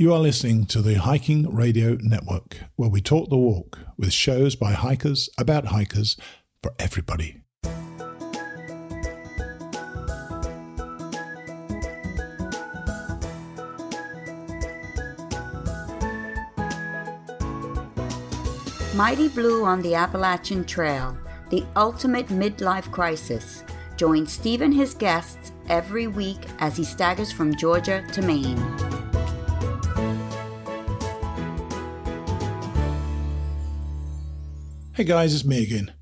You are listening to the Hiking Radio Network, where we talk the walk with shows by hikers about hikers for everybody. Mighty Blue on the Appalachian Trail, the ultimate midlife crisis. Join Steve and his guests every week as he staggers from Georgia to Maine. Hey guys, it's me again.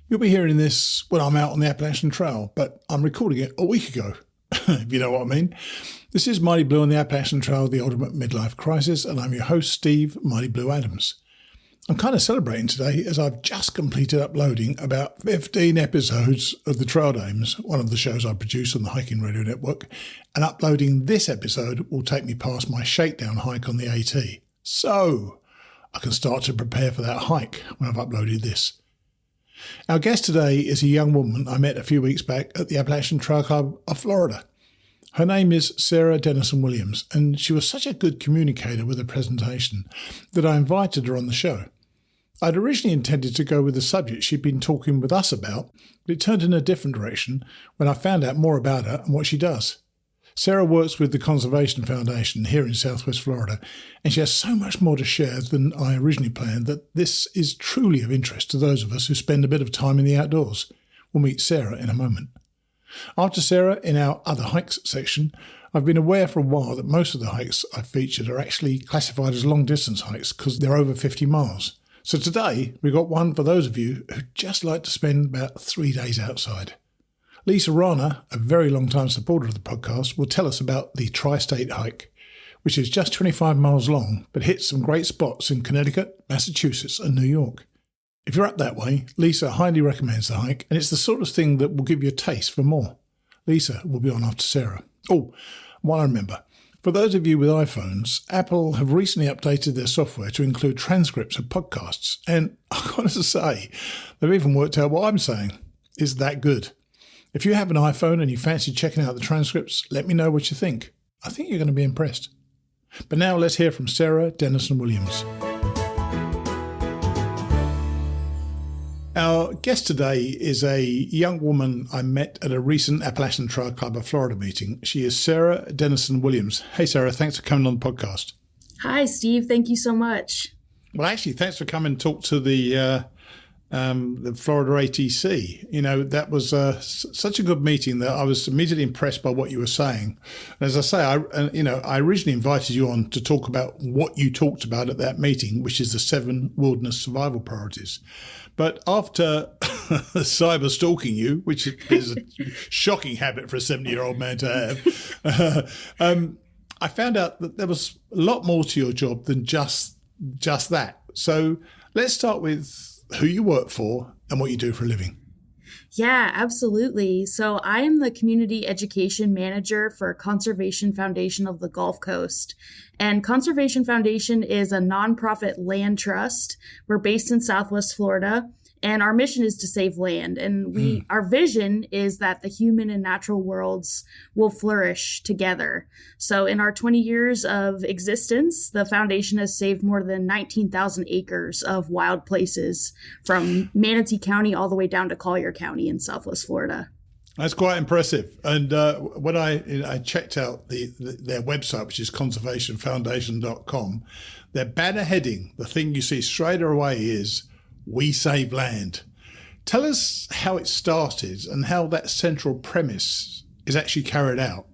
You'll be hearing this when I'm out on the Appalachian Trail, but I'm recording it a week ago, if you know what I mean. This is Mighty Blue on the Appalachian Trail, the ultimate midlife crisis, and I'm your host, Steve Mighty Blue Adams. I'm kind of celebrating today as I've just completed uploading about 15 episodes of the Trail Dames, one of the shows I produce on the Hiking Radio Network, and uploading this episode will take me past my shakedown hike on the AT. So I can start to prepare for that hike when I've uploaded this. Our guest today is a young woman I met a few weeks back at the Appalachian Trail Club of Florida. Her name is Sarah Denison Williams, and she was such a good communicator with her presentation that I invited her on the show. I'd originally intended to go with the subject she'd been talking with us about, but it turned in a different direction when I found out more about her and what she does. Sarah works with the Conservation Foundation here in Southwest Florida, and she has so much more to share than I originally planned that this is truly of interest to those of us who spend a bit of time in the outdoors. We'll meet Sarah in a moment. After Sarah, in our Other Hikes section, I've been aware for a while that most of the hikes I've featured are actually classified as long-distance hikes because they're over 50 miles. So today, we've got one for those of you who just like to spend about 3 days outside. Lisa Rana, a very long-time supporter of the podcast, will tell us about the Tri-State hike, which is just 25 miles long, but hits some great spots in Connecticut, Massachusetts, and New York. If you're up that way, Lisa highly recommends the hike, and it's the sort of thing that will give you a taste for more. Lisa will be on after Sarah. Oh, one I remember. For those of you with iPhones, Apple have recently updated their software to include transcripts of podcasts, and I've got to say, they've even worked out what I'm saying. Is that good? If you have an iPhone and you fancy checking out the transcripts, let me know what you think. I think you're going to be impressed. But now let's hear from Sarah Denison Williams. Our guest today is a young woman I met at a recent Appalachian Trail Club of Florida meeting. She is Sarah Denison Williams. Hey, Sarah, thanks for coming on the podcast. Hi, Steve. Thank you so much. Well, actually, thanks for coming to talk to the Florida ATC. You know, that was such a good meeting that I was immediately impressed by what you were saying. And as I say, I originally invited you on to talk about what you talked about at that meeting, which is the 7 wilderness survival priorities. But after cyber stalking you, which is a shocking habit for a 70-year-old man to have, I found out that there was a lot more to your job than just that. So let's start with who you work for and what you do for a living. Yeah, absolutely. So I am the Community Education Manager for Conservation Foundation of the Gulf Coast. And Conservation Foundation is a nonprofit land trust. We're based in Southwest Florida, and our mission is to save land. And our vision is that the human and natural worlds will flourish together. So in our 20 years of existence, the foundation has saved more than 19,000 acres of wild places from Manatee County all the way down to Collier County in Southwest Florida. That's quite impressive. And when I checked out their website, which is conservationfoundation.com, their banner heading, the thing you see straight away is, "We save land." Tell us how it started and how that central premise is actually carried out.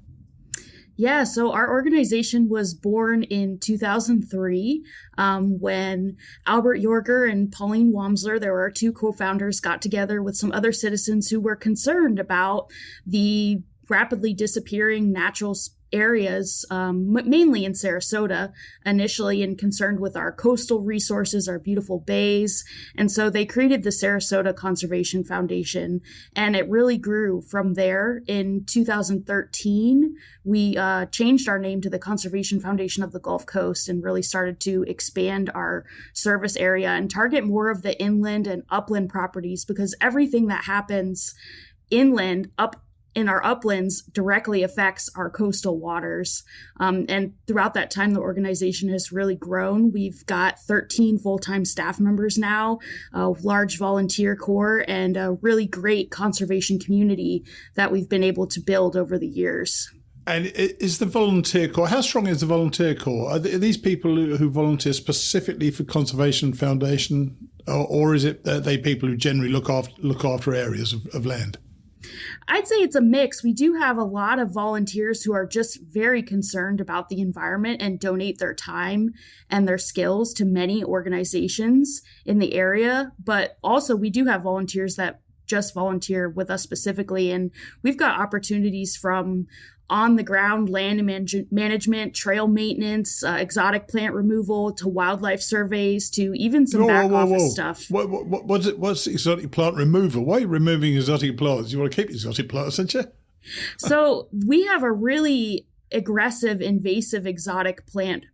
Yeah, so our organization was born in 2003 when Albert Yorger and Pauline Wamsler, there were our 2 co-founders, got together with some other citizens who were concerned about the rapidly disappearing natural areas, mainly in Sarasota initially, and concerned with our coastal resources, our beautiful bays. And so they created the Sarasota Conservation Foundation, and it really grew from there. In 2013, we changed our name to the Conservation Foundation of the Gulf Coast and really started to expand our service area and target more of the inland and upland properties, because everything that happens inland up in our uplands directly affects our coastal waters. And throughout that time, the organization has really grown. We've got 13 full-time staff members now, a large volunteer corps, and a really great conservation community that we've been able to build over the years. And is the volunteer corps, how strong is the volunteer corps? Are these people who volunteer specifically for Conservation Foundation, or is it they people who generally look after areas of land? I'd say it's a mix. We do have a lot of volunteers who are just very concerned about the environment and donate their time and their skills to many organizations in the area. But also we do have volunteers that just volunteer with us specifically. And we've got opportunities from on the ground land management, trail maintenance, exotic plant removal, to wildlife surveys, to even some back office stuff. What's exotic plant removal? Why are you removing exotic plants? You want to keep exotic plants, don't you? So we have a really aggressive, invasive exotic plant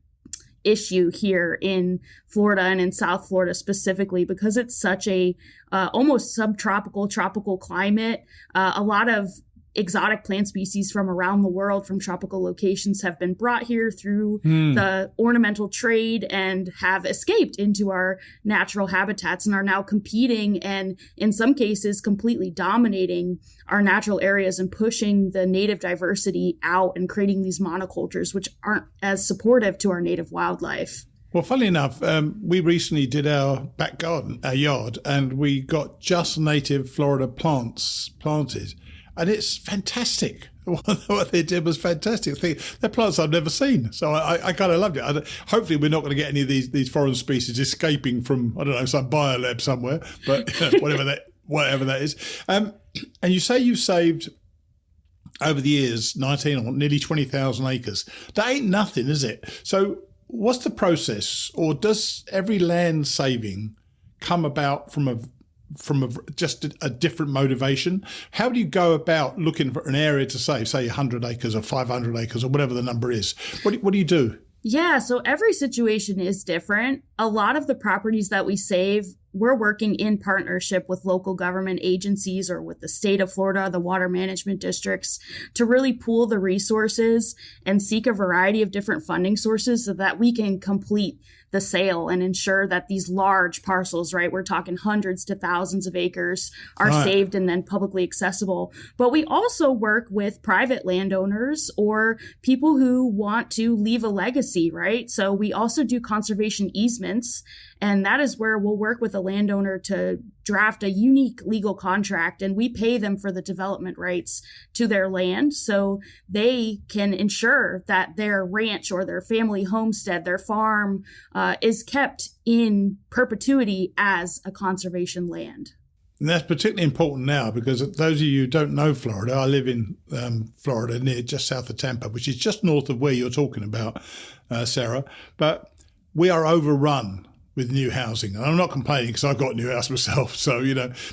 issue here in Florida and in South Florida specifically, because it's such a almost subtropical, tropical climate. A lot of exotic plant species from around the world, from tropical locations, have been brought here through the ornamental trade and have escaped into our natural habitats and are now competing and in some cases completely dominating our natural areas and pushing the native diversity out and creating these monocultures, which aren't as supportive to our native wildlife. Well, funnily enough, we recently did our back garden, our yard, and we got just native Florida plants planted. And it's fantastic. What they did was fantastic. They're plants I've never seen. So I kind of loved it. Hopefully we're not going to get any of these foreign species escaping from, I don't know, some biolab somewhere, but whatever that is. And you say you've saved over the years 19 or nearly 20,000 acres. That ain't nothing, is it? So what's the process? Or does every land saving come about from just a different motivation? How do you go about looking for an area to save, say 100 acres or 500 acres or whatever the number is? What do you do? Yeah, so every situation is different. A lot of the properties that we save, we're working in partnership with local government agencies or with the state of Florida, the water management districts, to really pool the resources and seek a variety of different funding sources so that we can complete the sale and ensure that these large parcels, right, we're talking hundreds to thousands of acres, are saved and then publicly accessible. But we also work with private landowners or people who want to leave a legacy, right? So we also do conservation easements, and that is where we'll work with a landowner to draft a unique legal contract, and we pay them for the development rights to their land so they can ensure that their ranch or their family homestead, their farm, is kept in perpetuity as a conservation land. And that's particularly important now because those of you who don't know Florida, I live in Florida, near just south of Tampa, which is just north of where you're talking about, Sarah. But we are overrun with new housing. And I'm not complaining because I've got a new house myself. So,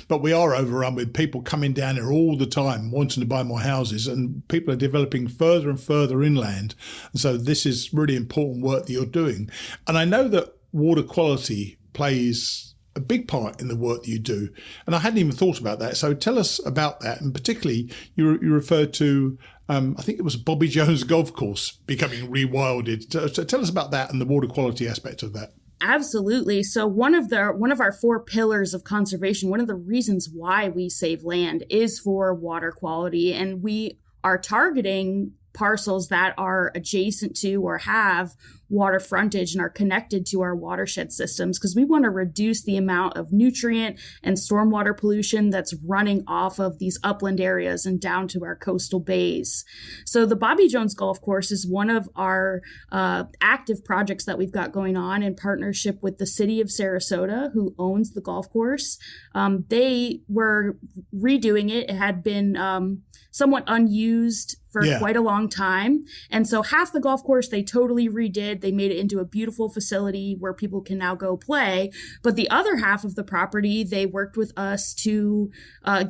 but we are overrun with people coming down here all the time wanting to buy more houses, and people are developing further and further inland. And so this is really important work that you're doing. And I know that water quality plays a big part in the work that you do. And I hadn't even thought about that. So tell us about that. And particularly you referred to, I think it was Bobby Jones golf course becoming rewilded. So tell us about that and the water quality aspect of that. Absolutely. So one of our 4 pillars of conservation, one of the reasons why we save land is for water quality. And we are targeting parcels that are adjacent to or have water frontage and are connected to our watershed systems, because we want to reduce the amount of nutrient and stormwater pollution that's running off of these upland areas and down to our coastal bays. So the Bobby Jones Golf Course is one of our active projects that we've got going on in partnership with the city of Sarasota, who owns the golf course. They were redoing it. It had been somewhat unused for quite a long time. And so half the golf course they totally redid. They made it into a beautiful facility where people can now go play. But the other half of the property, they worked with us to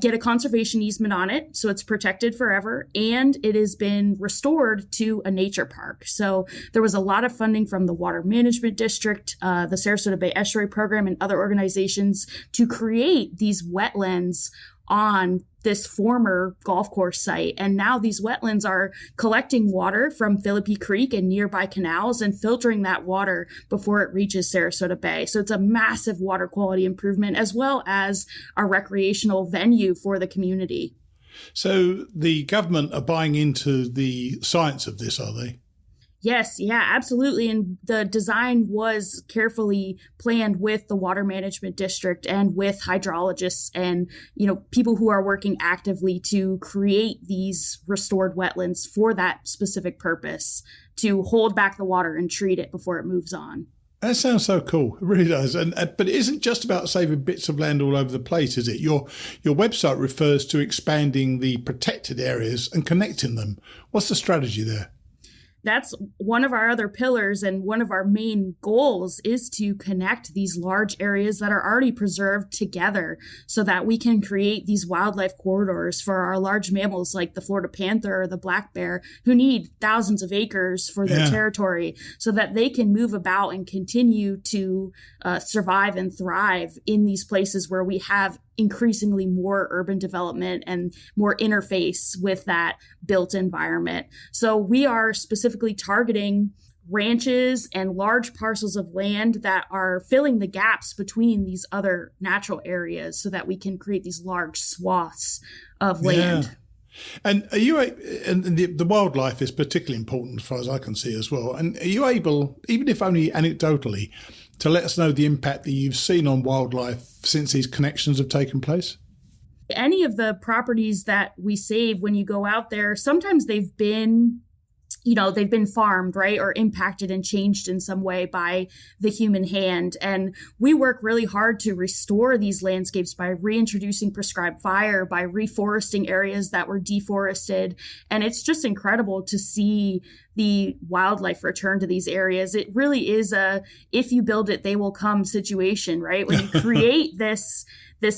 get a conservation easement on it. So it's protected forever. And it has been restored to a nature park. So there was a lot of funding from the Water Management District, the Sarasota Bay Estuary Program, and other organizations to create these wetlands on this former golf course site. And now these wetlands are collecting water from Philippi Creek and nearby canals and filtering that water before it reaches Sarasota Bay. So it's a massive water quality improvement, as well as a recreational venue for the community. So the government are buying into the science of this, are they? Yes, yeah, absolutely. And the design was carefully planned with the Water Management District and with hydrologists and, people who are working actively to create these restored wetlands for that specific purpose, to hold back the water and treat it before it moves on. That sounds so cool. It really does. But it isn't just about saving bits of land all over the place, is it? Your website refers to expanding the protected areas and connecting them. What's the strategy there? That's one of our other pillars, and one of our main goals is to connect these large areas that are already preserved together so that we can create these wildlife corridors for our large mammals like the Florida panther or the black bear, who need thousands of acres for their territory, so that they can move about and continue to survive and thrive in these places where we have increasingly more urban development and more interface with that built environment. So we are specifically targeting ranches and large parcels of land that are filling the gaps between these other natural areas so that we can create these large swaths of land. And are you, and the wildlife is particularly important as far as I can see as well. And are you able, even if only anecdotally, to let us know the impact that you've seen on wildlife since these connections have taken place? Any of the properties that we save, when you go out there, sometimes they've been farmed, right, or impacted and changed in some way by the human hand. And we work really hard to restore these landscapes by reintroducing prescribed fire, by reforesting areas that were deforested. And it's just incredible to see the wildlife return to these areas. It really is a, if you build it, they will come situation, right? When you create this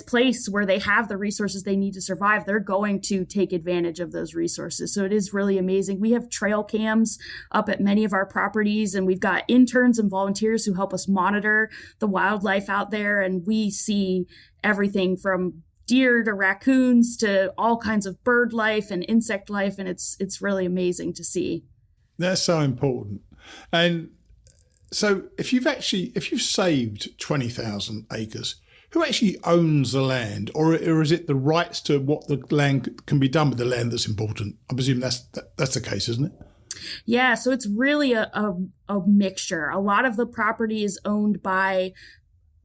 place where they have the resources they need to survive, they're going to take advantage of those resources. So it is really amazing. We have trail cams up at many of our properties, and we've got interns and volunteers who help us monitor the wildlife out there. And we see everything from deer to raccoons to all kinds of bird life and insect life. And it's really amazing to see. That's so important. And so if you've saved 20,000 acres, who actually owns the land, or is it the rights to what the land can be done with the land that's important? I presume that's the case, isn't it? Yeah, so it's really a mixture. A lot of the property is owned by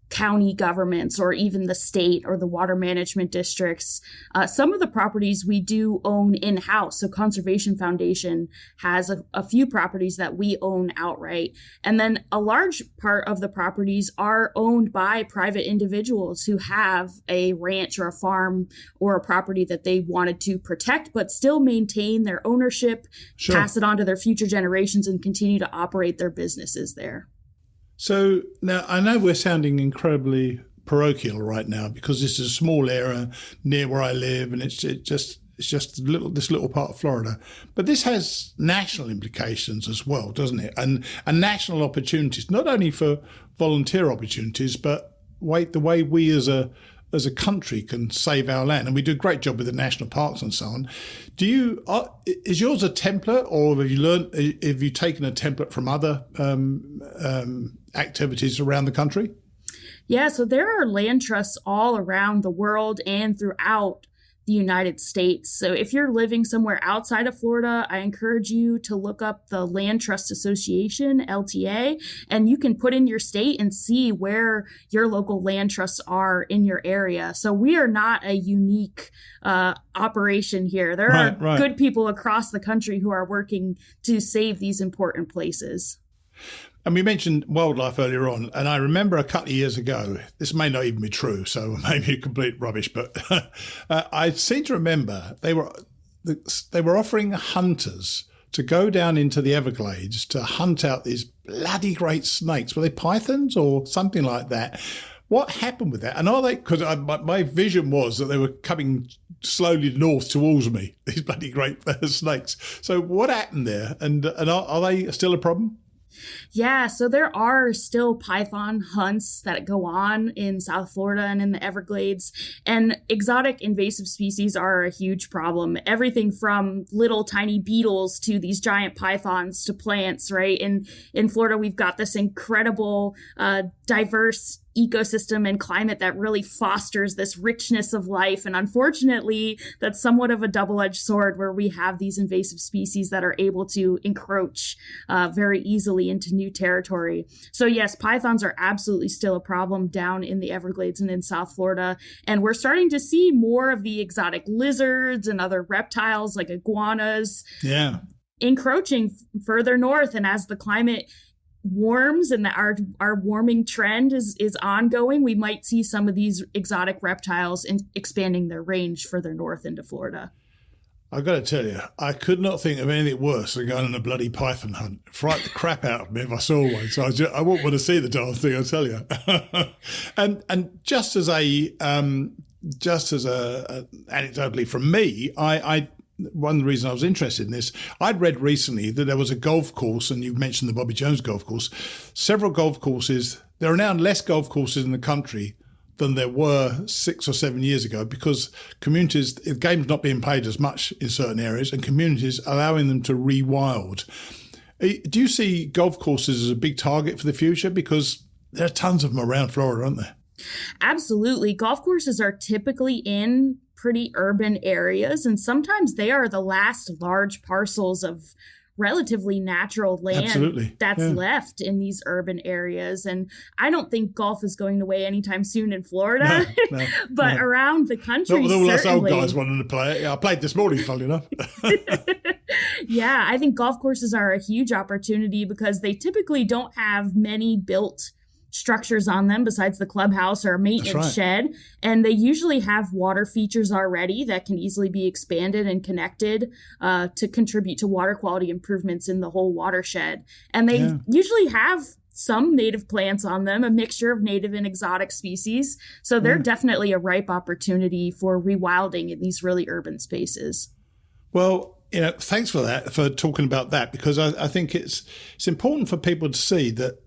county governments or even the state or the water management districts. Some of the properties we do own in-house. So Conservation Foundation has a few properties that we own outright. And then a large part of the properties are owned by private individuals who have a ranch or a farm or a property that they wanted to protect, but still maintain their ownership, pass it on to their future generations, and continue to operate their businesses there. So now I know we're sounding incredibly parochial right now because this is a small area near where I live, and it's just this little part of Florida. But this has national implications as well, doesn't it? And national opportunities, not only for volunteer opportunities, but the way we as a country can save our land. And we do a great job with the national parks and so on. Is yours a template, or have you taken a template from other activities around the country? Yeah, so there are land trusts all around the world and throughout the United States. So if you're living somewhere outside of Florida, I encourage you to look up the Land Trust Association, LTA, and you can put in your state and see where your local land trusts are in your area. So we are not a unique operation here. There are good people across the country who are working to save these important places. And we mentioned wildlife earlier on, and I remember a couple of years ago, this may not even be true, so maybe complete rubbish, but I seem to remember they were offering hunters to go down into the Everglades to hunt out these bloody great snakes. Were they pythons or something like that? What happened with that? And are they, because my vision was that they were coming slowly north towards me, these bloody great snakes. So what happened there? And are they still a problem? Yeah, so there are still python hunts that go on in South Florida and in the Everglades, and exotic invasive species are a huge problem. Everything from little tiny beetles to these giant pythons to plants, right? And in Florida, we've got this incredible, diverse ecosystem and climate that really fosters this richness of life. And unfortunately, that's somewhat of a double-edged sword where we have these invasive species that are able to encroach very easily into new territory. So yes, pythons are absolutely still a problem down in the Everglades and in South Florida. And we're starting to see more of the exotic lizards and other reptiles like iguanas encroaching further north. And as the climate warms and our warming trend is ongoing, we might see some of these exotic reptiles expanding their range further north into Florida. I've got to tell you, I could not think of anything worse than going on a bloody python hunt. Fright the crap out of me if I saw one. So I wouldn't want to see the darn thing, I tell you. and just as anecdotally from me, I one of the reasons I was interested in this, I'd read recently that there was a golf course, and you've mentioned the Bobby Jones golf course, several golf courses. There are now less golf courses in the country than there were 6 or 7 years ago because communities, the game's not being played as much in certain areas and communities allowing them to rewild. Do you see golf courses as a big target for the future? Because there are tons of them around Florida, aren't there? Absolutely. Golf courses are typically in pretty urban areas, and sometimes they are the last large parcels of relatively natural land that's left in these urban areas. And I don't think golf is going away anytime soon in Florida, but around the country, not with all us old guys wanting to play it. I played this morning, funny enough. Yeah, I think golf courses are a huge opportunity because they typically don't have many built structures on them besides the clubhouse or a maintenance shed. And they usually have water features already that can easily be expanded and connected to contribute to water quality improvements in the whole watershed. And they usually have some native plants on them, a mixture of native and exotic species. So they're definitely a ripe opportunity for rewilding in these really urban spaces. Well, thanks for that, for talking about that, because I think it's important for people to see that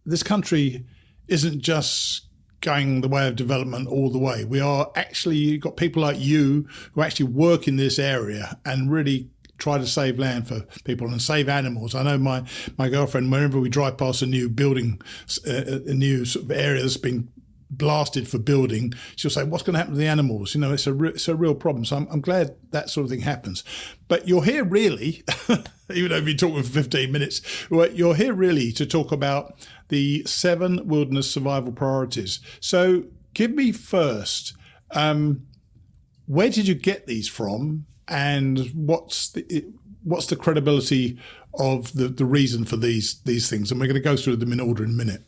this country isn't just going the way of development all the way. We are actually, you've got people like you who actually work in this area and really try to save land for people and save animals. I know my girlfriend, whenever we drive past a new building, a new sort of area that's been blasted for building, she'll say, what's going to happen to the animals? It's a real problem. So I'm glad that sort of thing happens. But you're here really, even though you've been talking for 15 minutes, you're here really to talk about the 7 wilderness survival priorities. So give me first, where did you get these from, and what's the credibility of the reason for these things? And we're going to go through them in order in a minute.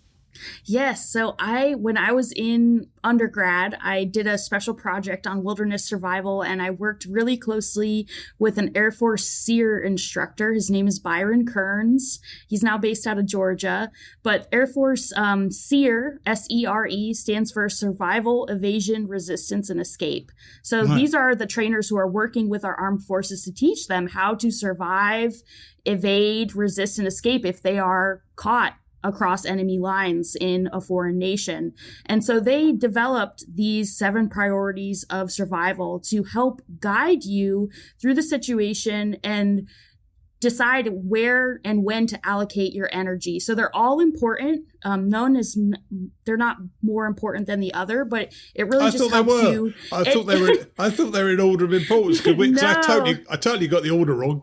Yes. So when I was in undergrad, I did a special project on wilderness survival, and I worked really closely with an Air Force SEER instructor. His name is Byron Kearns. He's now based out of Georgia, but Air Force SEER, SERE, stands for Survival, Evasion, Resistance, and Escape. So these are the trainers who are working with our armed forces to teach them how to survive, evade, resist, and escape if they are caught across enemy lines in a foreign nation. And so they developed these 7 priorities of survival to help guide you through the situation and decide where and when to allocate your energy. So they're all important. They're not more important than the other, but it really just helps you. I thought they were in order of importance because I totally got the order wrong.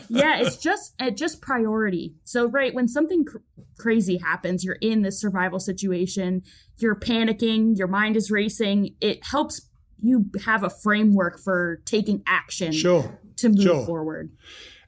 Yeah, it's just priority. So when something crazy happens, you're in this survival situation, you're panicking, your mind is racing. It helps you have a framework for taking action to move forward.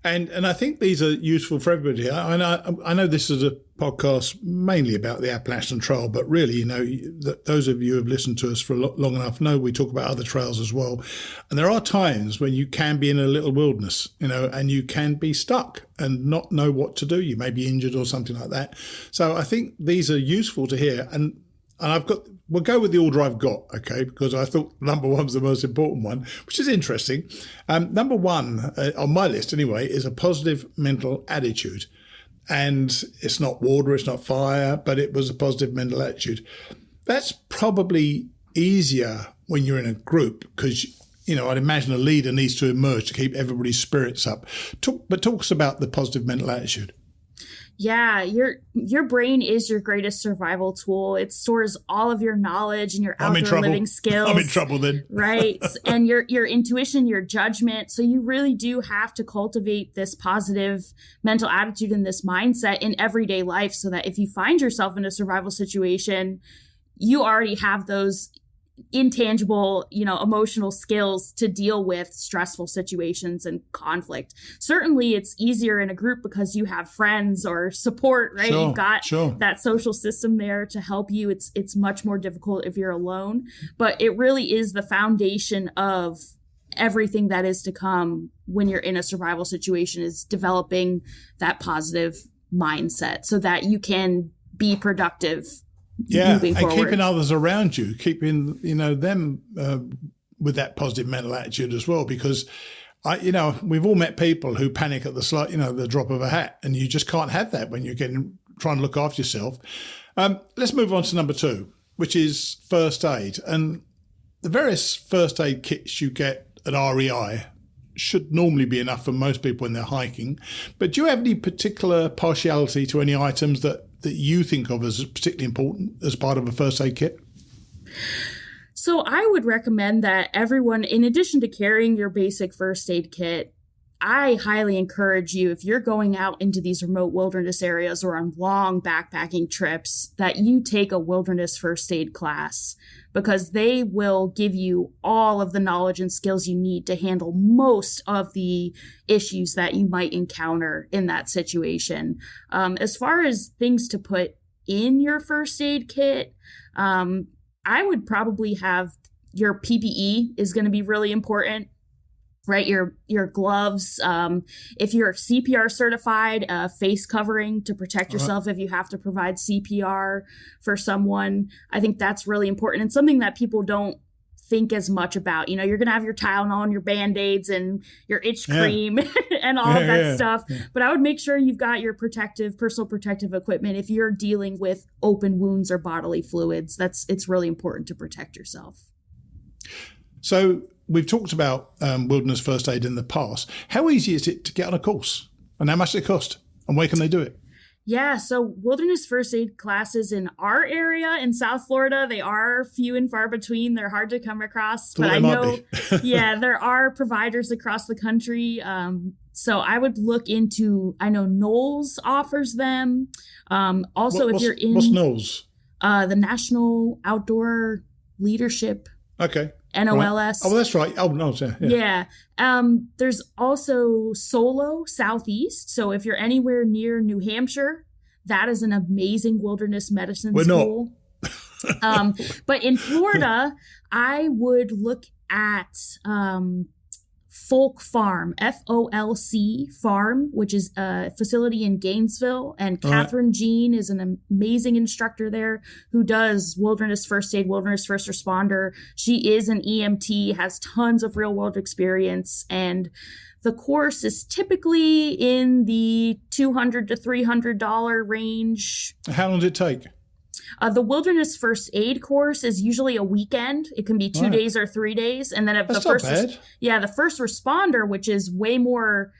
And I think these are useful for everybody. I know this is a podcast mainly about the Appalachian Trail, but really, those of you who have listened to us for long enough know we talk about other trails as well. And there are times when you can be in a little wilderness, and you can be stuck and not know what to do. You may be injured or something like that. So I think these are useful to hear. And we'll go with the order I've got, okay, because I thought number 1 was the most important one, which is interesting. Number 1 on my list anyway is a positive mental attitude. and it's not water, it's not fire, but it was a positive mental attitude. That's probably easier when you're in a group because, I'd imagine a leader needs to emerge to keep everybody's spirits up. But talk us about the positive mental attitude. Yeah, your brain is your greatest survival tool. It stores all of your knowledge and your outdoor living skills. I'm in trouble then. Right. And your intuition, your judgment. So you really do have to cultivate this positive mental attitude and this mindset in everyday life so that if you find yourself in a survival situation, you already have those intangible, emotional skills to deal with stressful situations and conflict. Certainly it's easier in a group because you have friends or support, right? Sure, You've got sure. that social system there to help you. It's much more difficult if you're alone, but it really is the foundation of everything that is to come when you're in a survival situation is developing that positive mindset so that you can be productive. Yeah, and keeping others around you, keeping them with that positive mental attitude as well. Because we've all met people who panic at the drop of a hat, and you just can't have that when you're trying to look after yourself. Let's move on to number 2, which is first aid, and the various first aid kits you get at REI should normally be enough for most people when they're hiking. But do you have any particular partiality to any items that you think of as particularly important as part of a first aid kit? So I would recommend that everyone, in addition to carrying your basic first aid kit, I highly encourage you, if you're going out into these remote wilderness areas or on long backpacking trips, that you take a wilderness first aid class because they will give you all of the knowledge and skills you need to handle most of the issues that you might encounter in that situation. As far as things to put in your first aid kit, I would probably have your PPE is going to be really important. Right, your gloves. If you're CPR certified, face covering to protect yourself if you have to provide CPR for someone. I think that's really important and something that people don't think as much about. You're going to have your Tylenol and your Band-Aids and your itch cream and all of that stuff. Yeah. But I would make sure you've got your personal protective equipment if you're dealing with open wounds or bodily fluids. It's really important to protect yourself. So we've talked about wilderness first aid in the past. How easy is it to get on a course? And how much does it cost? And where can they do it? Yeah, so wilderness first aid classes in our area in South Florida, they are few and far between. They're hard to come across. But I know, there are providers across the country. So I would look into, I know Knowles offers them. If you're in... What's Knowles? The National Outdoor Leadership. Okay. NOLS. Right. Oh, that's right. Oh, no. Yeah. There's also Solo Southeast. So if you're anywhere near New Hampshire, that is an amazing wilderness medicine school. But in Florida, I would look at Folk Farm, FOLC Farm, which is a facility in Gainesville. And Catherine Jean is an amazing instructor there who does wilderness first aid, wilderness first responder. She is an EMT, has tons of real world experience. And the course is typically in the $200 to $300 range. How long does it take? The wilderness first aid course is usually a weekend. It can be 2 days or 3 days. And then the first responder, which is way more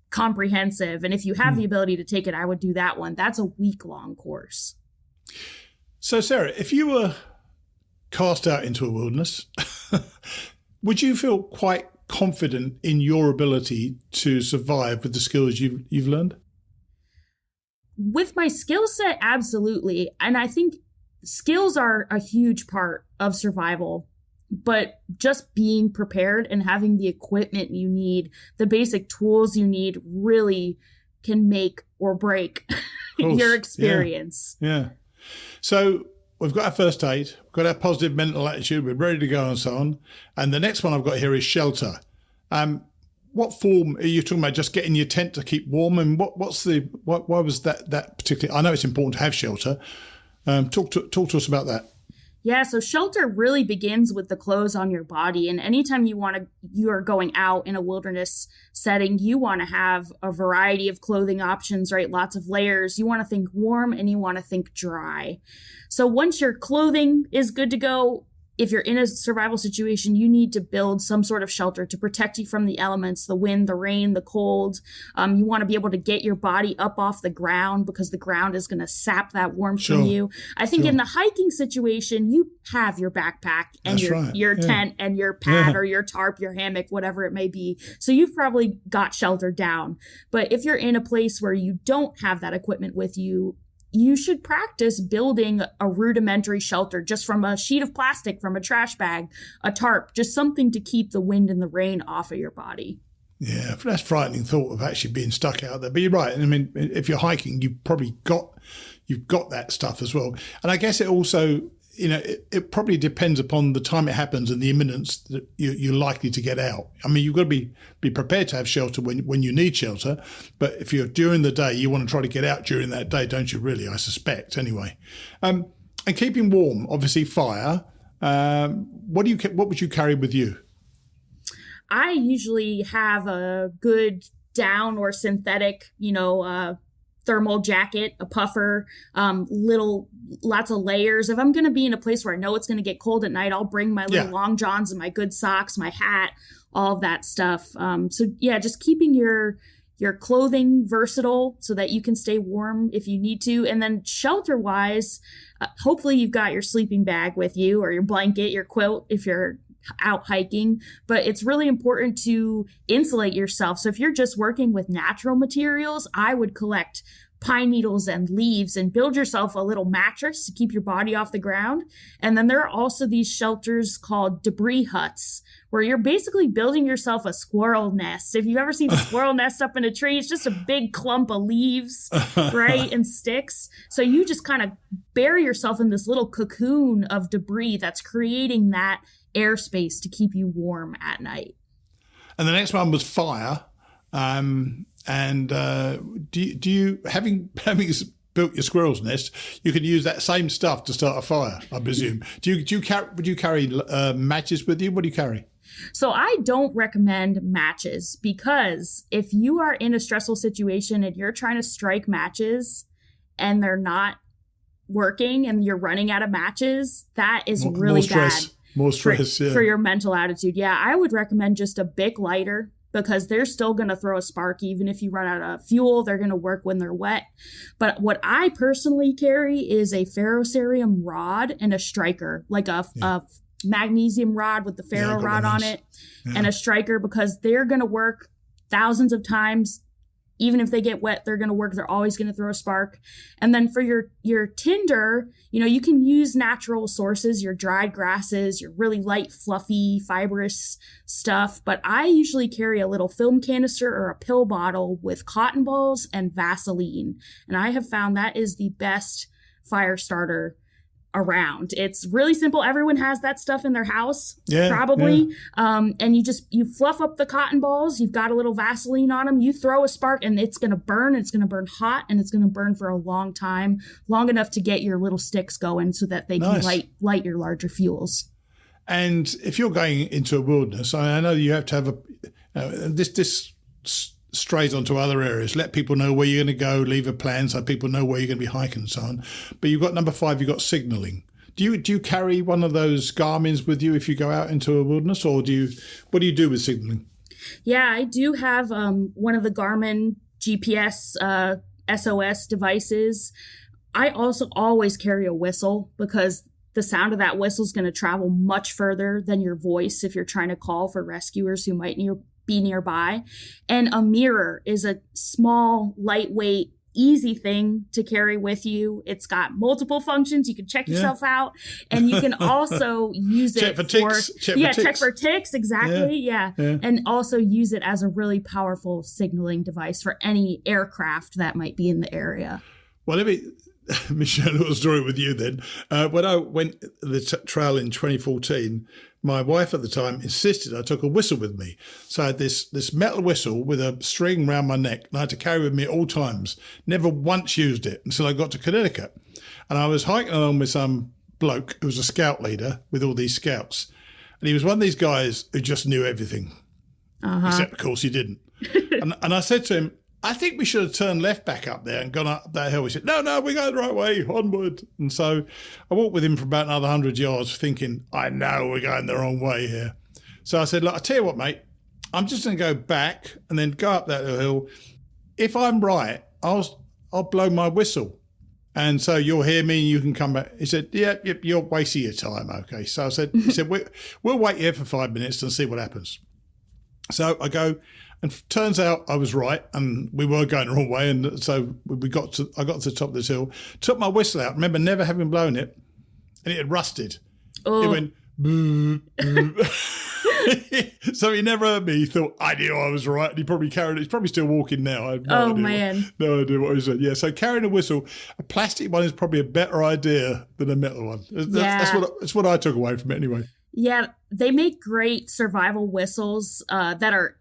comprehensive. And if you have the ability to take it, I would do that one. That's a week-long course. So, Sarah, if you were cast out into a wilderness, would you feel quite confident in your ability to survive with the skills you've learned? With my skill set, absolutely. And I think skills are a huge part of survival, but just being prepared and having the equipment you need, the basic tools you need really can make or break your experience. Yeah. So we've got our first aid, we've got our positive mental attitude, we're ready to go and so on. And the next one I've got here is shelter. What form are you talking about? Just getting your tent to keep warm, and why was that particularly? I know it's important to have shelter. Talk to us about that. Yeah, so shelter really begins with the clothes on your body. And anytime you are going out in a wilderness setting, you want to have a variety of clothing options, right? Lots of layers. You want to think warm and you want to think dry. So once your clothing is good to go, if you're in a survival situation, you need to build some sort of shelter to protect you from the elements, the wind, the rain, the cold. You want to be able to get your body up off the ground because the ground is going to sap that warmth from you. I think in the hiking situation, you have your backpack and your tent and your pad or your tarp, your hammock, whatever it may be. So you've probably got shelter down. But if you're in a place where you don't have that equipment with you, you should practice building a rudimentary shelter just from a sheet of plastic, from a trash bag, a tarp, just something to keep the wind and the rain off of your body. Yeah, that's a frightening thought of actually being stuck out there. But you're right. I mean, if you're hiking, you've got that stuff as well. And I guess it also, it probably depends upon the time it happens and the imminence that you're likely to get out. I mean, you've got to be prepared to have shelter when you need shelter. But if you're during the day, you want to try to get out during that day, don't you really? I suspect anyway. And keeping warm, obviously fire. What would you carry with you? I usually have a good down or synthetic, thermal jacket, a puffer, lots of layers. If I'm going to be in a place where I know it's going to get cold at night, I'll bring my little long johns and my good socks, my hat, all of that stuff. Just keeping your clothing versatile so that you can stay warm if you need to. And then shelter wise, hopefully you've got your sleeping bag with you or your blanket, your quilt if you're out hiking, but it's really important to insulate yourself. So if you're just working with natural materials, I would collect pine needles and leaves and build yourself a little mattress to keep your body off the ground. And then there are also these shelters called debris huts, where you're basically building yourself a squirrel nest. If you've ever seen a squirrel nest up in a tree, it's just a big clump of leaves, right, and sticks. So you just kind of bury yourself in this little cocoon of debris that's creating that airspace to keep you warm at night. And the next one was fire. Do you having built your squirrel's nest, you can use that same stuff to start a fire, I presume. Would you carry matches with you? What do you carry? So I don't recommend matches, because if you are in a stressful situation and you're trying to strike matches and they're not working and you're running out of matches, that is really bad. More stress, for your mental attitude. Yeah, I would recommend just a Bic lighter, because they're still going to throw a spark. Even if you run out of fuel, they're going to work when they're wet. But what I personally carry is a ferrocerium rod and a striker, like a magnesium rod with the ferro rod on it, and a striker, because they're going to work thousands of times. Even if they get wet, they're going to work. They're always going to throw a spark. And then for your tinder, you can use natural sources, your dried grasses, your really light, fluffy, fibrous stuff. But I usually carry a little film canister or a pill bottle with cotton balls and Vaseline. And I have found that is the best fire starter around. It's really simple. Everyone has that stuff in their house, probably. Yeah. And you fluff up the cotton balls. You've got a little Vaseline on them. You throw a spark and it's going to burn. It's going to burn hot, and it's going to burn for a long time, long enough to get your little sticks going so that they can light your larger fuels. And if you're going into a wilderness, I know you have to have this strays onto other areas. Let people know where you're going to go, leave a plan so people know where you're going to be hiking and so on. But you've got number 5, you've got signalling. Do you carry one of those Garmin's with you if you go out into a wilderness, or what do you do with signalling? Yeah, I do have one of the Garmin GPS SOS devices. I also always carry a whistle, because the sound of that whistle is going to travel much further than your voice if you're trying to call for rescuers who might be nearby. And a mirror is a small, lightweight, easy thing to carry with you. It's got multiple functions. You can check yourself out, and you can also use check it for ticks. Check for ticks. Exactly. Yeah. And also use it as a really powerful signaling device for any aircraft that might be in the area. Well, let me share a little story with you then. When I went the trail in 2014, my wife at the time insisted I took a whistle with me. So I had this metal whistle with a string around my neck, and I had to carry with me at all times. Never once used it until I got to Connecticut. And I was hiking along with some bloke who was a scout leader with all these scouts. And he was one of these guys who just knew everything. Except, of course, he didn't. and I said to him, I think we should have turned left back up there and gone up that hill. He said, no, we're going the right way, onward. And so I walked with him for about another 100 yards thinking, I know we're going the wrong way here. So I said, look, I'll tell you what, mate, I'm just going to go back and then go up that hill. If I'm right, I'll blow my whistle. And so you'll hear me and you can come back. He said, yep, you're wasting your time. Okay. So he said, we'll wait here for 5 minutes and see what happens. So I go, and turns out I was right, and we were going the wrong way. And so I got to the top of this hill, took my whistle out. Remember never having blown it, and it had rusted. Oh. It went, boo, boo. So he never heard me. He thought I knew I was right, and he probably carried it. He's probably still walking now. I have no idea what he said. Yeah, so carrying a whistle, a plastic one is probably a better idea than a metal one. That's what I took away from it anyway. Yeah, they make great survival whistles that are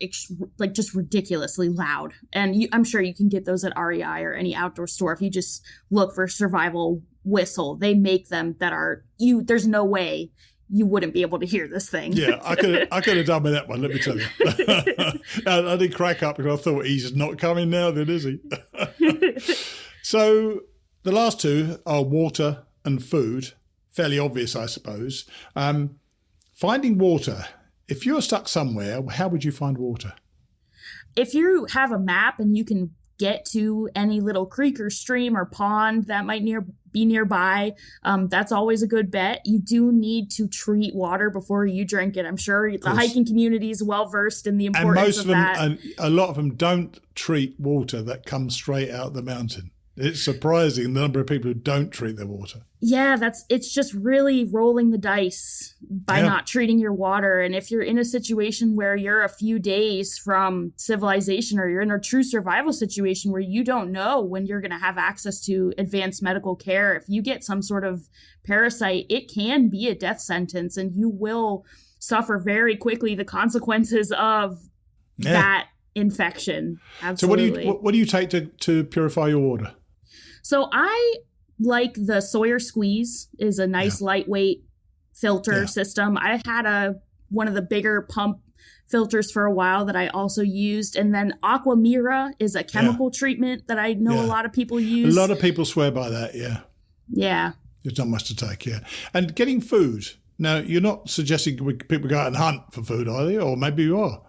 just ridiculously loud. And I'm sure you can get those at REI or any outdoor store. If you just look for survival whistle, they make them that are, there's no way you wouldn't be able to hear this thing. Yeah, I could have done with that one, let me tell you. I did crack up because I thought he's not coming now then, is he? So the last two are water and food. Fairly obvious, I suppose. Finding water. If you're stuck somewhere, how would you find water? If you have a map and you can get to any little creek or stream or pond that might be nearby, that's always a good bet. You do need to treat water before you drink it. I'm sure the hiking community is well versed in the importance of that. And a lot of them don't treat water that comes straight out of the mountain. It's surprising the number of people who don't treat their water. Yeah, it's just really rolling the dice by not treating your water. And if you're in a situation where you're a few days from civilization, or you're in a true survival situation where you don't know when you're going to have access to advanced medical care, if you get some sort of parasite, it can be a death sentence, and you will suffer very quickly the consequences of that infection. Absolutely. So what do you take to purify your water? So I like the Sawyer Squeeze is a nice lightweight filter system. I had one of the bigger pump filters for a while that I also used. And then Aqua Mira is a chemical treatment that I know a lot of people use. A lot of people swear by that, yeah. Yeah. There's not much to take, yeah. And getting food. Now, you're not suggesting people go out and hunt for food, are you? Or maybe you are.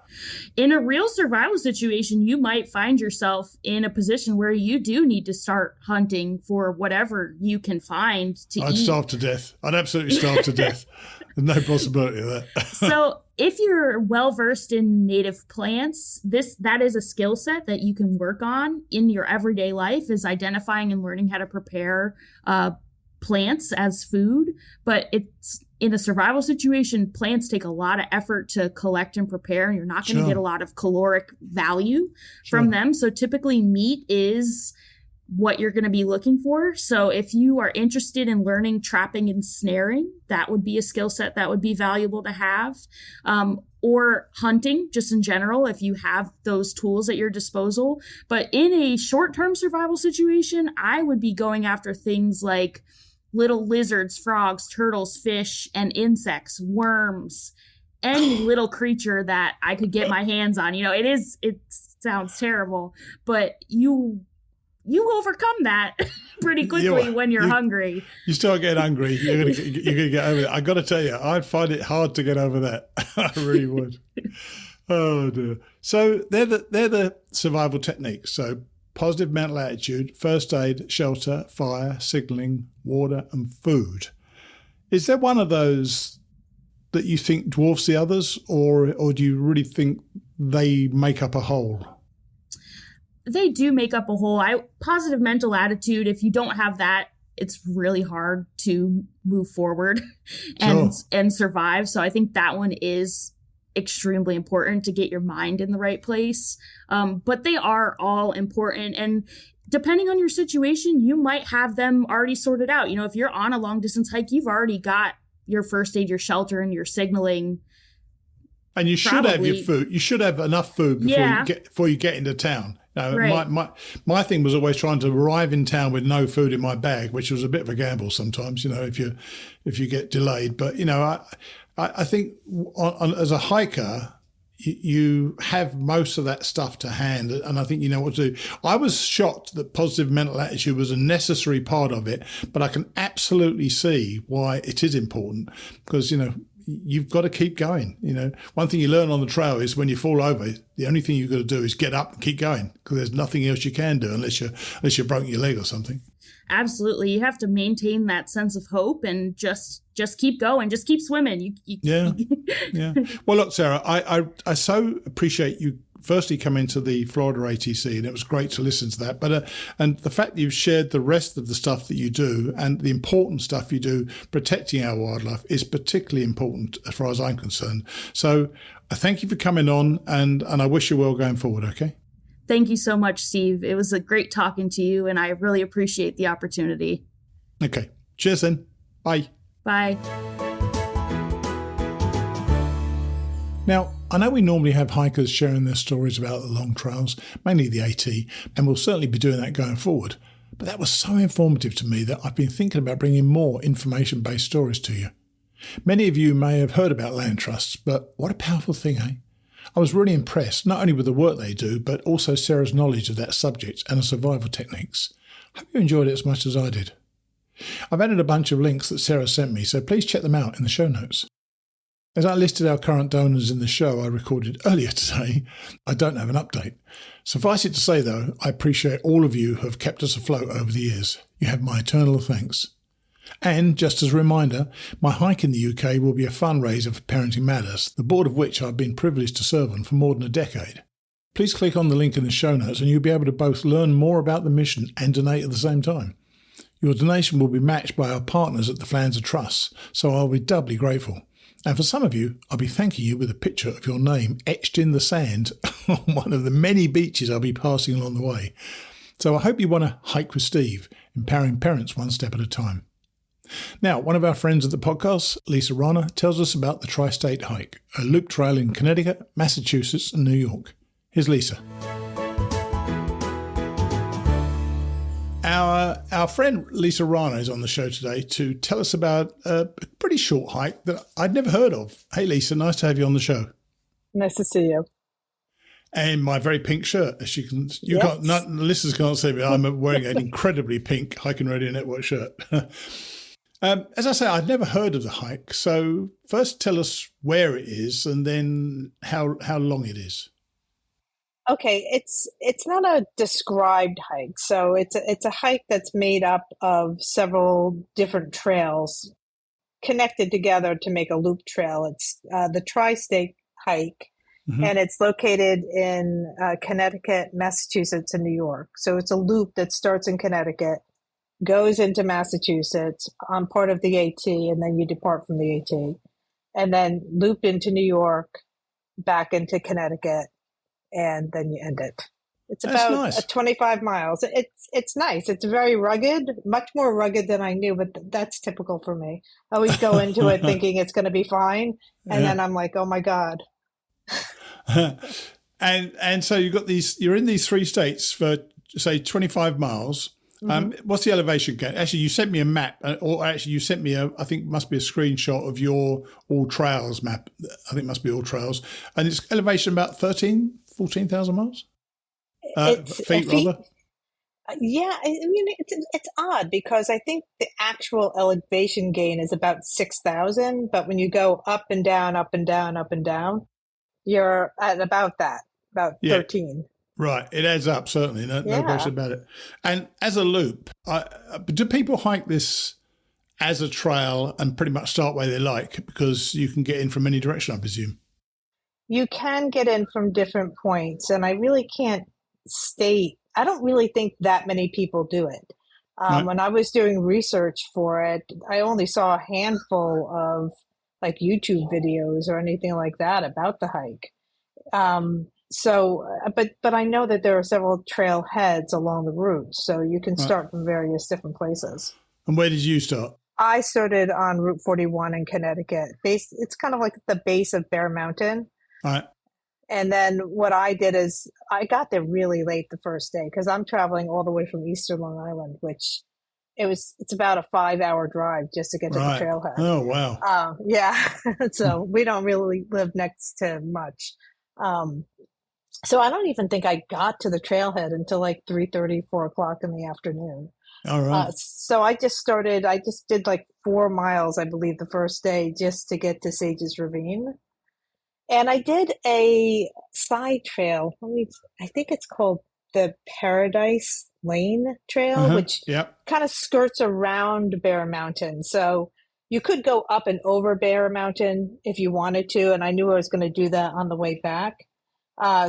In a real survival situation, you might find yourself in a position where you do need to start hunting for whatever you can find to eat. I'd starve to death. I'd absolutely starve to death. There's no possibility of that. So if you're well-versed in native plants, that is a skill set that you can work on in your everyday life, is identifying and learning how to prepare plants as food. But it's in a survival situation, plants take a lot of effort to collect and prepare, and you're not going to get a lot of caloric value from them. So typically meat is what you're going to be looking for. So if you are interested in learning trapping and snaring, that would be a skill set that would be valuable to have. Or hunting, just in general, if you have those tools at your disposal. But in a short-term survival situation, I would be going after things like little lizards, frogs, turtles, fish, and insects, worms, any little creature that I could get my hands on. You know, it sounds terrible, but you overcome that pretty quickly when you're hungry. You start getting hungry. You're gonna get over it. I got to tell you, I'd find it hard to get over that. I really would. Oh dear. So they're the survival techniques. So positive mental attitude, first aid, shelter, fire, signaling, water, and food. Is there one of those that you think dwarfs the others, or do you really think they make up a whole? They do make up a whole. Positive mental attitude, if you don't have that, it's really hard to move forward and survive. So I think that one is extremely important to get your mind in the right place. But they are all important. And depending on your situation, you might have them already sorted out. You know, if you're on a long distance hike, you've already got your first aid, your shelter, and your signaling. And you should have your food. You should have enough food before you get into town. Right. My thing was always trying to arrive in town with no food in my bag, which was a bit of a gamble sometimes, if you get delayed. But, I think as a hiker, you have most of that stuff to hand, and I think you know what to do. I was shocked that positive mental attitude was a necessary part of it, but I can absolutely see why it is important because, you've got to keep going. One thing you learn on the trail is when you fall over, the only thing you've got to do is get up and keep going because there's nothing else you can do unless you broke your leg or something. Absolutely. You have to maintain that sense of hope and just keep going. Just keep swimming. Yeah. Well, look, Sarah, I so appreciate you firstly coming to the Florida ATC, and it was great to listen to that. But and the fact that you've shared the rest of the stuff that you do and the important stuff you do protecting our wildlife is particularly important as far as I'm concerned. So I thank you for coming on, and I wish you well going forward, okay? Thank you so much, Steve. It was a great talking to you, and I really appreciate the opportunity. Okay. Cheers then. Bye. Bye. Now, I know we normally have hikers sharing their stories about the long trails, mainly the AT, and we'll certainly be doing that going forward. But that was so informative to me that I've been thinking about bringing more information-based stories to you. Many of you may have heard about land trusts, but what a powerful thing, eh? I was really impressed, not only with the work they do, but also Sarah's knowledge of that subject and the survival techniques. Hope you enjoyed it as much as I did. I've added a bunch of links that Sarah sent me, so please check them out in the show notes. As I listed our current donors in the show I recorded earlier today, I don't have an update. Suffice it to say, though, I appreciate all of you who have kept us afloat over the years. You have my eternal thanks. And, just as a reminder, my hike in the UK will be a fundraiser for Parenting Matters, the board of which I've been privileged to serve on for more than a decade. Please click on the link in the show notes and you'll be able to both learn more about the mission and donate at the same time. Your donation will be matched by our partners at the Flanzer Trust, so I'll be doubly grateful. And for some of you, I'll be thanking you with a picture of your name etched in the sand on one of the many beaches I'll be passing along the way. So I hope you want to hike with Steve, empowering parents one step at a time. Now, one of our friends at the podcast, Lisa Rana, tells us about the Tri-State Hike, a loop trail in Connecticut, Massachusetts and New York. Here's Lisa. Our friend Lisa Rana is on the show today to tell us about a pretty short hike that I'd never heard of. Hey, Lisa, nice to have you on the show. Nice to see you. And my very pink shirt, as Yes. the listeners can't see me, I'm wearing an incredibly pink Hiking Radio Network shirt. As I say, I'd never heard of the hike. So first tell us where it is and then how long it is. Okay, it's not a described hike. So it's a hike that's made up of several different trails connected together to make a loop trail. It's the Tri-State Hike, and it's located in Connecticut, Massachusetts, and New York. So it's a loop that starts in Connecticut, goes into Massachusetts on part of the AT, and then you depart from the AT, and then loop into New York, back into Connecticut, and then you end it. It's about nice. 25 miles. It's nice. It's very rugged, much more rugged than I knew, but that's typical for me. I always go into it thinking it's going to be fine, and then I'm like, oh my God. And so you're in these three states for, say, 25 miles. What's the elevation gap? Actually, you sent me a map, or actually you sent me I think it must be a screenshot of your All Trails map. I think it must be All Trails. And it's elevation about 14,000 miles? Feet, rather? Yeah, I mean, it's odd because I think the actual elevation gain is about 6,000, but when you go up and down, up and down, up and down, you're at about 13. Right. It adds up, certainly. No question about it. And as a loop, do people hike this as a trail and pretty much start where they like? Because you can get in from any direction, I presume. You can get in from different points, and I really can't state. I don't really think that many people do it. Right. When I was doing research for it, I only saw a handful of like YouTube videos or anything like that about the hike. But I know that there are several trailheads along the route, so you can start from various different places. And where did you start? I started on Route 41 in Connecticut. It's kind of like the base of Bear Mountain. Right. And then what I did is I got there really late the first day because I'm traveling all the way from Eastern Long Island, which it's about a 5-hour drive just to get to the Right. trailhead. Oh, wow. Yeah. So we don't really live next to much. So I don't even think I got to the trailhead until like 3:30, 4 o'clock in the afternoon. All right. So I just did like 4 miles, I believe, the first day just to get to Sages Ravine. And I did a side trail. I think it's called the Paradise Lane Trail, which Yep. kind of skirts around Bear Mountain. So you could go up and over Bear Mountain if you wanted to. And I knew I was going to do that on the way back.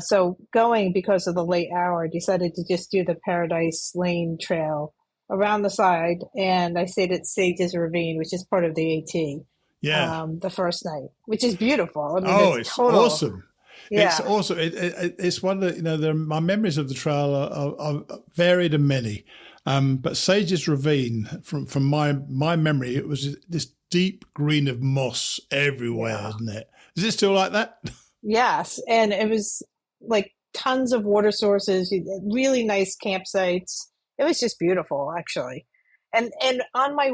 So going because of the late hour, I decided to just do the Paradise Lane Trail around the side. And I stayed at Sages Ravine, which is part of the AT. Yeah. The first night, which is beautiful. I mean, It's awesome. Yeah. It's awesome. It's one that, my memories of the trail are varied and many. But Sages Ravine, from my memory, it was this deep green of moss everywhere, isn't it? Is it still like that? Yes. And it was like tons of water sources, really nice campsites. It was just beautiful, actually. And on my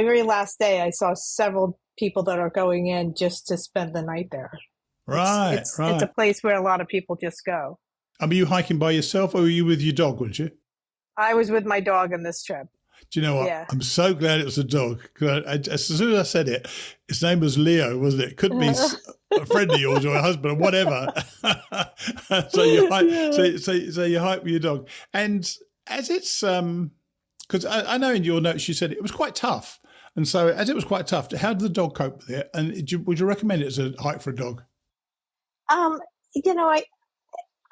very last day, I saw several people that are going in just to spend the night there. Right, It's a place where a lot of people just go. Were you hiking by yourself or were you with your dog, weren't you? I was with my dog on this trip. Do you know what? Yeah. I'm so glad it was a dog. As soon as I said it, his name was Leo, wasn't it? Could be a friend of yours or a husband or whatever. So you hike with your dog. And as it's, because I know in your notes you said it was quite tough. And so as it was quite tough, how did the dog cope with it? And would you recommend it as a hike for a dog?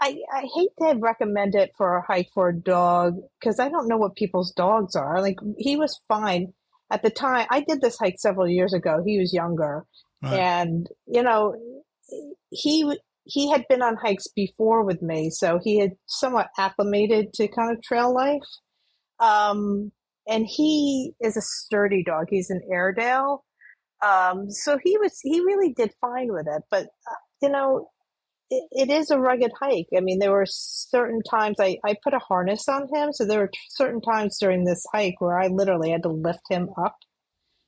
I hate to recommend it for a hike for a dog because I don't know what people's dogs are. Like, he was fine at the time. I did this hike several years ago. He was younger, right. And he had been on hikes before with me, so he had somewhat acclimated to kind of trail life. And he is a sturdy dog. He's an Airedale. So he really did fine with it, but it is a rugged hike. I mean, there were certain times I put a harness on him. So there were certain times during this hike where I literally had to lift him up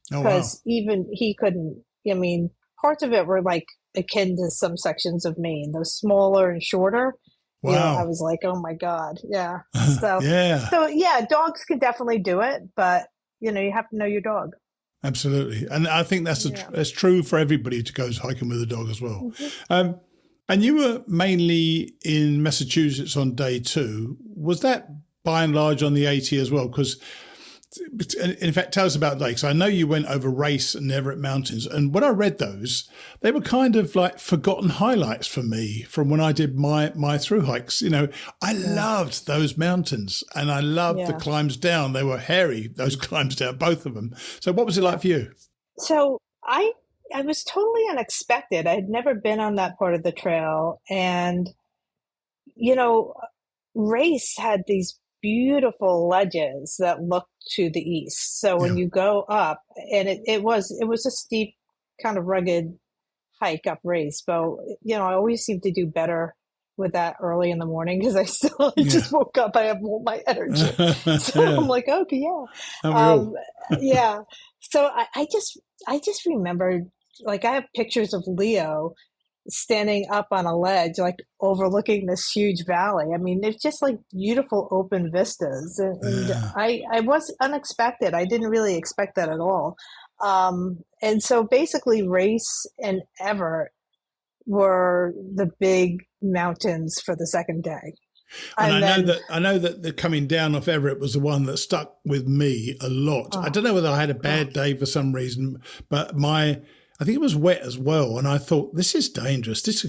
because even he couldn't, I mean, parts of it were like akin to some sections of Maine, those smaller and shorter. Wow. I was like, oh my God. Yeah. So, yeah. So yeah, dogs can definitely do it, but you have to know your dog. Absolutely. And I think that's true for everybody to go hiking with a dog as well. Mm-hmm. And you were mainly in Massachusetts on day 2. Was that by and large on the AT as well? Because, in fact, tell us about lakes. I know you went over Race and Everett Mountains. And when I read those, they were kind of like forgotten highlights for me from when I did my through hikes. I loved those mountains and I loved the climbs down. They were hairy, those climbs down, both of them. So what was it like for you? So I was totally unexpected. I had never been on that part of the trail. And, Race had these beautiful ledges that looked to the east. So when you go up, and it was a steep, kind of rugged hike up Race. But, I always seem to do better with that early in the morning because I just woke up. I have all my energy. So I'm like, okay, yeah. So I just remembered, like, I have pictures of Leo standing up on a ledge, like overlooking this huge valley. I mean, it's just like beautiful open vistas. And I was unexpected. I didn't really expect that at all. And so basically Race and Everett were the big mountains for the second day. And I know that the coming down off Everett was the one that stuck with me a lot. I don't know whether I had a bad day for some reason, but I think it was wet as well. And I thought, this is dangerous. This,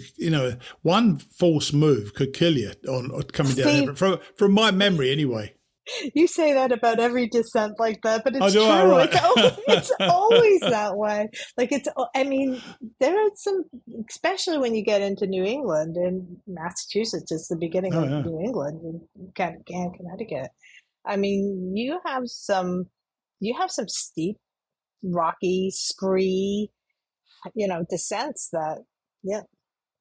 one false move could kill you on coming down Everett, from my memory anyway. You say that about every descent like that, but it's true. Right. It's always that way. Like there are some, especially when you get into New England, and Massachusetts is the beginning of New England, and Connecticut. I mean, you have some steep, rocky, scree, descents that,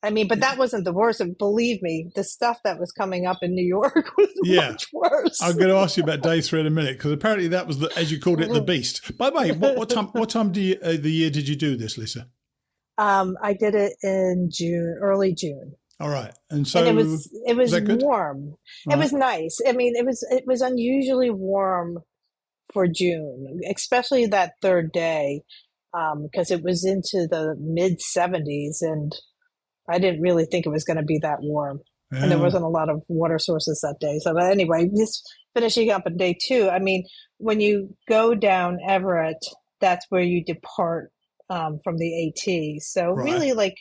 I mean, but that wasn't the worst. And believe me, the stuff that was coming up in New York was much worse. I'm going to ask you about day 3 in a minute, because apparently that was, as you called it, the beast. By the way, what time the year did you do this, Lisa? I did it in June, early June. All right, and so it was warm. Right. It was nice. I mean, it was unusually warm for June, especially that third day, because it was into the mid 70s, and I didn't really think it was going to be that warm. Yeah. And there wasn't a lot of water sources that day. So anyway, just finishing up on day 2. I mean, when you go down Everett, that's where you depart from the AT. So really, like,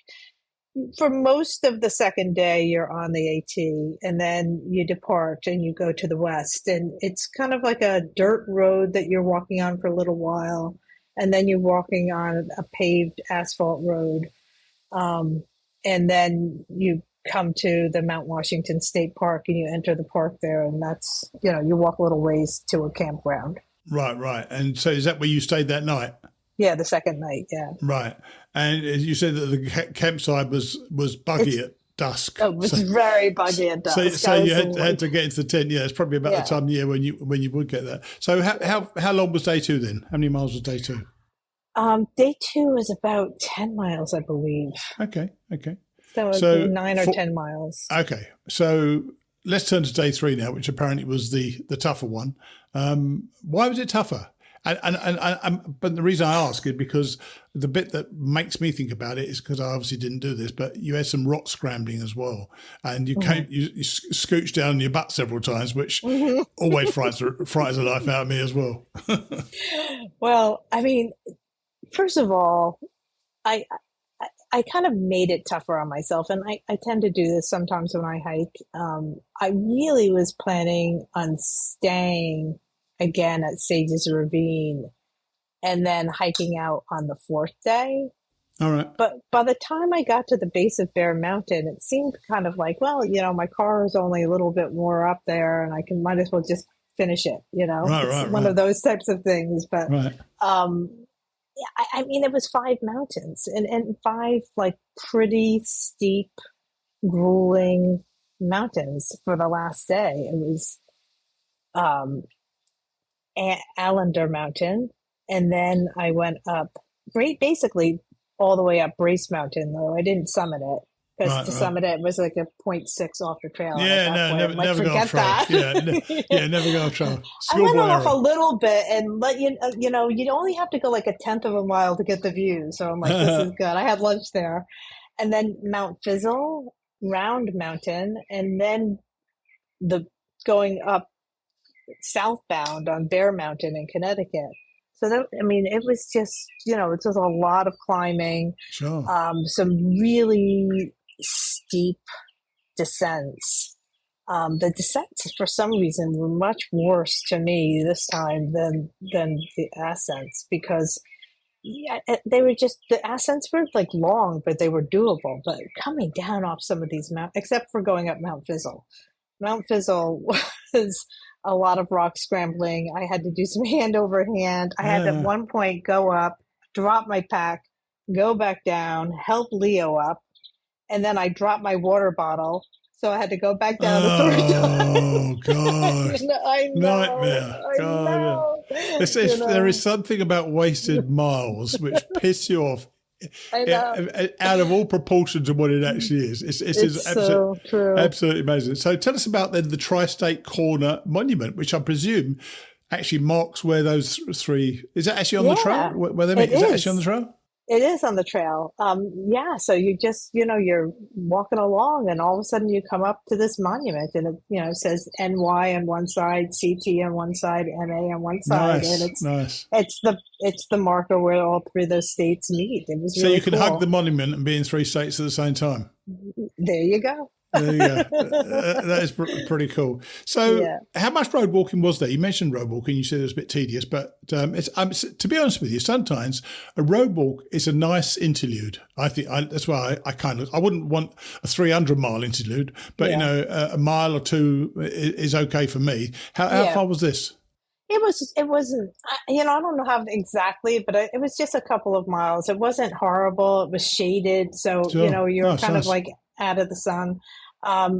for most of the second day, you're on the AT, and then you depart and you go to the west. And it's kind of like a dirt road that you're walking on for a little while. And then you're walking on a paved asphalt road. And then you come to the Mount Washington State Park, and you enter the park there. And that's, you walk a little ways to a campground. Right. And so is that where you stayed that night? Yeah, the second night, yeah. Right. And you said that the campsite was buggy at dusk. Oh, it was very buggy at dusk. So you had to get into the tent. Yeah, it's probably about the time of year when you would get there. So how long was day 2 then? How many miles was day 2? Day 2 was about 10 miles, I believe. Okay. So 9 or 10 miles. Okay. So let's turn to day 3 now, which apparently was the tougher one. Why was it tougher? But the reason I ask is because the bit that makes me think about it is because I obviously didn't do this, but you had some rock scrambling as well, and you scooched down on your butt several times, which always frightens the life out of me as well. Well, I mean, first of all, I kind of made it tougher on myself, and I tend to do this sometimes when I hike. I really was planning on staying again at Sages Ravine and then hiking out on the 4th day. All right. But by the time I got to the base of Bear Mountain, it seemed kind of like, well, my car is only a little bit more up there, and might as well just finish it, It's one of those types of things. But I mean, it was 5 mountains and 5 like pretty steep, grueling mountains for the last day. It was Allender Mountain, and then I went up basically all the way up Brace Mountain, though I didn't summit it, because to summit it was like a 0.6 off the trail. Yeah, never go off trail. Never go off trail. I went off a little bit and let you only have to go like 1/10 of a mile to get the view. So I'm like, this is good. I had lunch there. And then Mount Fizzle, Round Mountain, and then going up southbound on Bear Mountain in Connecticut. So it was just, it's just a lot of climbing, sure. Some really steep descents. The descents, for some reason, were much worse to me this time than the ascents, because the ascents were like long, but they were doable. But coming down off some of these mountains, except for going up Mount Fizzle. Mount Fizzle was a lot of rock scrambling. I had to do some hand over hand. I had to at one point go up, drop my pack, go back down, help Leo up, and then I dropped my water bottle. So I had to go back down the third time. Oh, God. I know. Nightmare. I know. There is something about wasted miles which piss you off. I know. Out of all proportion to what it actually is. It's so true. Absolutely amazing. So tell us about then the Tri-State Corner Monument, which I presume actually marks where those 3... Is that actually on the trail? Where they meet? Is that actually on the trail? It is on the trail. So you just, you're walking along, and all of a sudden you come up to this monument, and it says NY on one side, CT on one side, MA on one side. Nice, and it's the marker where all 3 of those states meet. It was so really you can cool. hug the monument and be in 3 states at the same time. There you go. There you go. That is pretty cool. So how much road walking was there? You mentioned road walking. You said it was a bit tedious, but it's to be honest with you, sometimes a road walk is a nice interlude. I think that's why I wouldn't want a 300-mile interlude, but a mile or 2 is okay for me. How far was this? It wasn't, I don't know how exactly, but it was just a couple of miles. It wasn't horrible. It was shaded. So, Sure. you're Oh, kind of sounds. like out of the sun.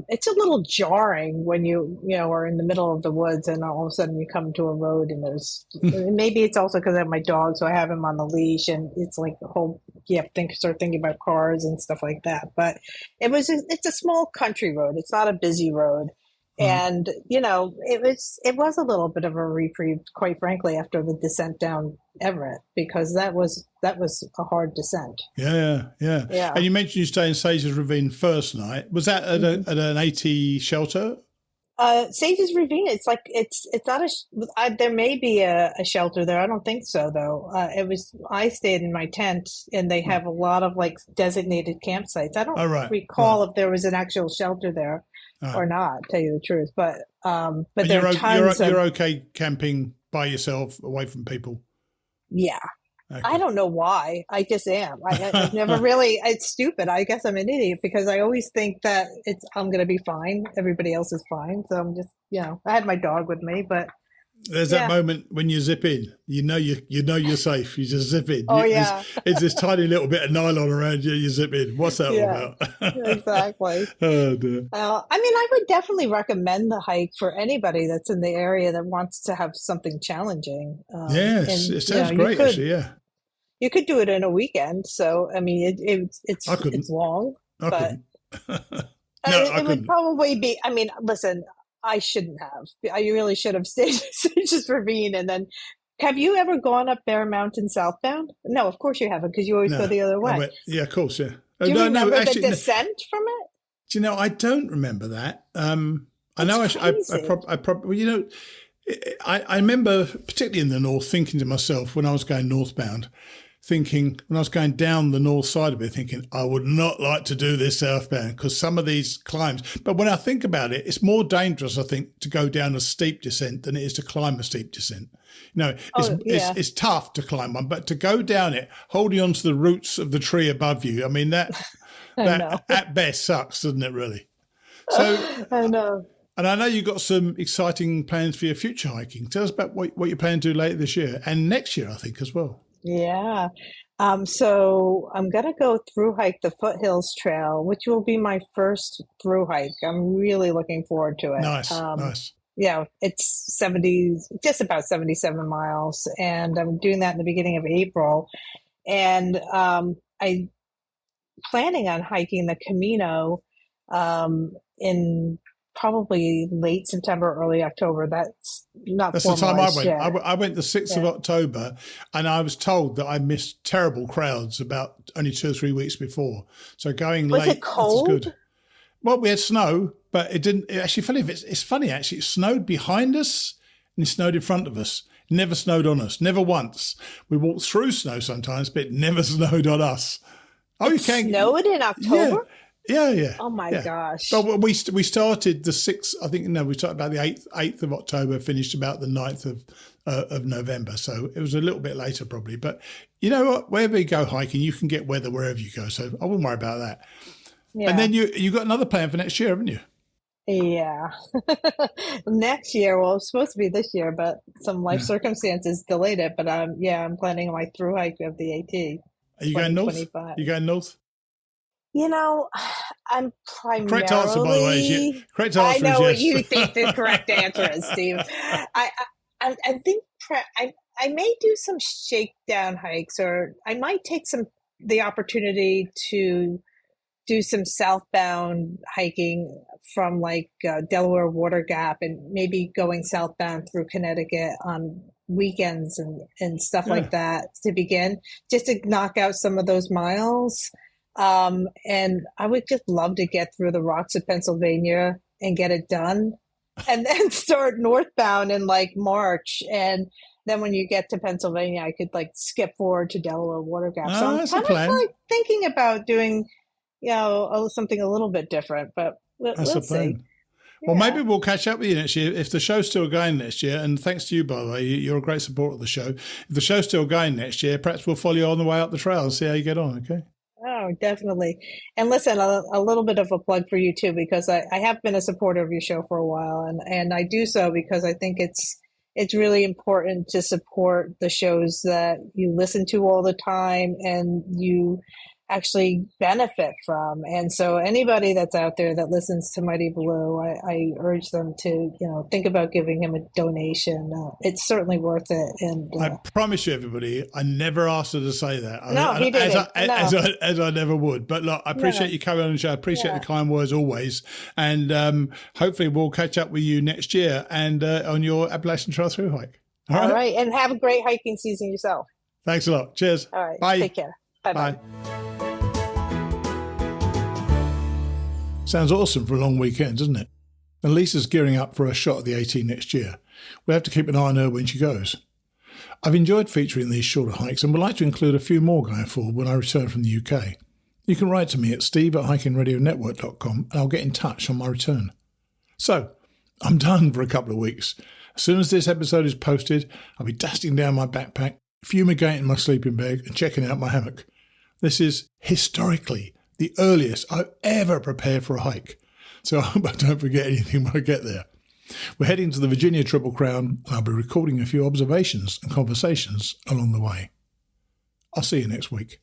It's a little jarring when are in the middle of the woods and all of a sudden you come to a road and maybe it's also because I have my dog, so I have him on the leash and it's like the whole, start thinking about cars and stuff like that. But it's a small country road. It's not a busy road. Right. And it was a little bit of a reprieve, quite frankly, after the descent down Everett, because that was a hard descent. Yeah. Yeah. And you mentioned you stayed in Sages Ravine first night. Was that at an AT shelter? Sages Ravine. It's like it's not there may be a shelter there. I don't think so though. I stayed in my tent, and they have a lot of like designated campsites. I don't recall if there was an actual shelter there or not. Tell you the truth, but there are tons. You're okay camping by yourself, away from people. Yeah. Okay. I don't know why. I just am. I've never really. It's stupid. I guess I'm an idiot because I always think that I'm going to be fine. Everybody else is fine. So I'm just, I had my dog with me, but there's that moment when you zip in. You're safe. You just zip in. Oh yeah. It's this tiny little bit of nylon around you. You zip in. What's that all about? Exactly. Oh dear. I would definitely recommend the hike for anybody that's in the area that wants to have something challenging. Yes, it sounds great. Actually, yeah. You could do it in a weekend. So, it's long, but it would probably be, listen, I shouldn't have. I really should have stayed in Sages Ravine. And then, have you ever gone up Bear Mountain southbound? No, of course you haven't, because you always go the other way. Yeah, of course, yeah. Do you remember the descent from it? Do you know, I don't remember that. I know I probably, I remember, particularly in the north, thinking to myself when I was going northbound, when I was going down the north side of it, thinking, I would not like to do this southbound because some of these climbs. But when I think about it, it's more dangerous, I think, to go down a steep descent than it is to climb a steep descent. It's tough to climb one, but to go down it, holding onto the roots of the tree above you, that at best sucks, doesn't it, really? So I know. And I know you've got some exciting plans for your future hiking. Tell us about what you plan to do later this year and next year, I think, as well. Yeah. So I'm going to go through hike the Foothills Trail, which will be my first through hike. I'm really looking forward to it. Nice. Yeah, it's just about 77 miles. And I'm doing that in the beginning of April. And I'm planning on hiking the Camino in probably late September, early October. That's the time I went. Yet. I went the 6th of October, and I was told that I missed terrible crowds about only 2 or 3 weeks before. So going late. Was it cold? Was good. Well, we had snow, but it didn't. It actually fell. It's funny, actually. It snowed behind us and it snowed in front of us. It never snowed on us. Never once. We walked through snow sometimes, but it never snowed on us. Oh, it snowed in October? Yeah. Oh my gosh. But we started the 6th, I think, we started about the 8th of October, finished about the 9th of November. So it was a little bit later probably. But you know what? Wherever you go hiking, you can get weather wherever you go. So I wouldn't worry about that. Yeah. And then you got another plan for next year, haven't you? Yeah. Next year, well, it's supposed to be this year, but some life circumstances delayed it. But I'm planning my through hike of the AT. Are you going north? You going north? I'm primarily. Correct answer, by the way. Correct answer. I know what yes. you think the correct answer is, Steve. I think I may do some shakedown hikes, or I might take the opportunity to do some southbound hiking from Delaware Water Gap, and maybe going southbound through Connecticut on weekends and stuff like that to begin, just to knock out some of those miles. And I would just love to get through the rocks of Pennsylvania and get it done, and then start northbound in March. And then when you get to Pennsylvania, I could skip forward to Delaware Water Gap. So I'm kind of thinking about doing, something a little bit different, but we'll see. Well, maybe we'll catch up with you next year if the show's still going next year. And thanks to you, by the way, you're a great supporter of the show. If the show's still going next year, perhaps we'll follow you on the way up the trail and see how you get on. Okay. Oh, definitely. And listen, a little bit of a plug for you too, because I have been a supporter of your show for a while, and I do so because I think it's it's really important to support the shows that you listen to all the time and you actually benefit from. And so anybody that's out there that listens to Mighty Blue, I urge them to, think about giving him a donation. It's certainly worth it. And I promise you, everybody, I never asked her to say that. No, he didn't. As I never would. But look, I appreciate you coming on the show. I appreciate the kind words always. And hopefully we'll catch up with you next year and on your Appalachian Trail through hike. All right. And have a great hiking season yourself. Thanks a lot. Cheers. All right. Bye. Take care. Bye-bye. Bye. Sounds awesome for a long weekend, doesn't it? And Lisa's gearing up for a shot at the 18 next year. We'll have to keep an eye on her when she goes. I've enjoyed featuring these shorter hikes and would like to include a few more going forward when I return from the UK. You can write to me at steve@hikingradionetwork.com and I'll get in touch on my return. So, I'm done for a couple of weeks. As soon as this episode is posted, I'll be dusting down my backpack, fumigating my sleeping bag and checking out my hammock. This is historically the earliest I've ever prepared for a hike. So I hope I don't forget anything when I get there. We're heading to the Virginia Triple Crown and I'll be recording a few observations and conversations along the way. I'll see you next week.